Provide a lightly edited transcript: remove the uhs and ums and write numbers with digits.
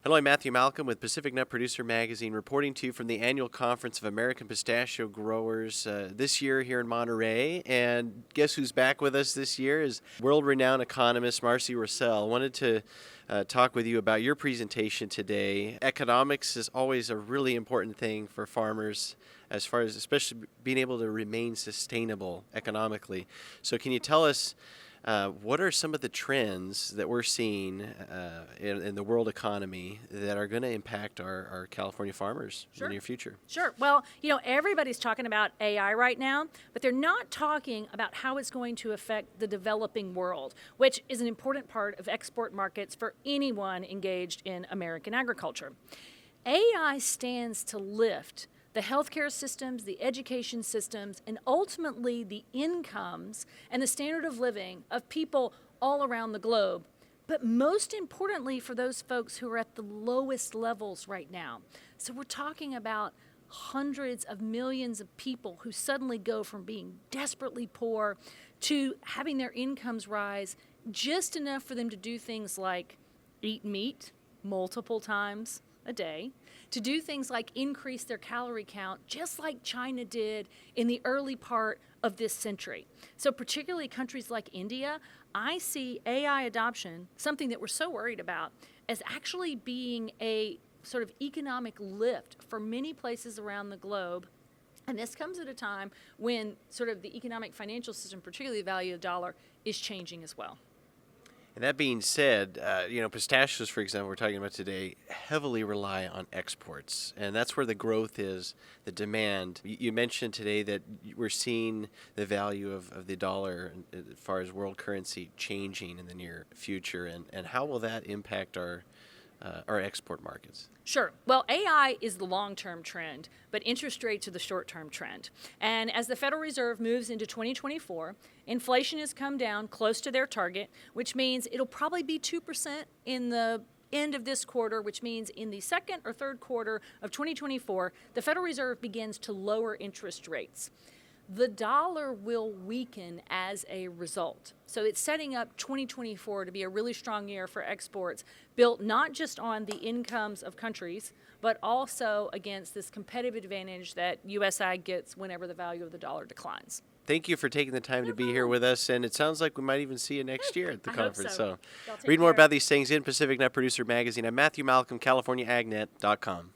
Hello, I'm Matthew Malcolm with Pacific Nut Producer Magazine, reporting to you from the annual conference of American Pistachio Growers this year here in Monterey. And guess who's back with us this year is world-renowned economist Marci Rossell. Wanted to talk with you about your presentation today. Economics is always a really important thing for farmers, as far as especially being able to remain sustainable economically. So can you tell us what are some of the trends that we're seeing in the world economy that are going to impact our California farmers in the near future? Sure. Well, everybody's talking about AI right now, but they're not talking about how it's going to affect the developing world, which is an important part of export markets for anyone engaged in American agriculture. AI stands to lift the healthcare systems, the education systems, and ultimately the incomes and the standard of living of people all around the globe. But most importantly, for those folks who are at the lowest levels right now. So we're talking about hundreds of millions of people who suddenly go from being desperately poor to having their incomes rise just enough for them to do things like eat meat multiple times a day, to do things like increase their calorie count, just like China did in the early part of this century. So particularly countries like India, I see AI adoption, something that we're so worried about, as actually being a sort of economic lift for many places around the globe. And this comes at a time when sort of the economic financial system, particularly the value of the dollar, is changing as well. And that being said, pistachios, for example, we're talking about today, heavily rely on exports. And that's where the growth is, the demand. You mentioned today that we're seeing the value of the dollar as far as world currency changing in the near future. And how will that impact our export markets? Sure. Well, AI is the long-term trend, but interest rates are the short-term trend. And as the Federal Reserve moves into 2024, inflation has come down close to their target, which means it'll probably be 2% in the end of this quarter, which means in the second or third quarter of 2024, the Federal Reserve begins to lower interest rates. The dollar will weaken as a result. So it's setting up 2024 to be a really strong year for exports, built not just on the incomes of countries, but also against this competitive advantage that U.S. ag gets whenever the value of the dollar declines. Thank you for taking the time to be here with us, and it sounds like we might even see you next year at the conference. So read more about these things in Pacific Nut Producer Magazine. I'm Matthew Malcolm, CaliforniaAgNet.com.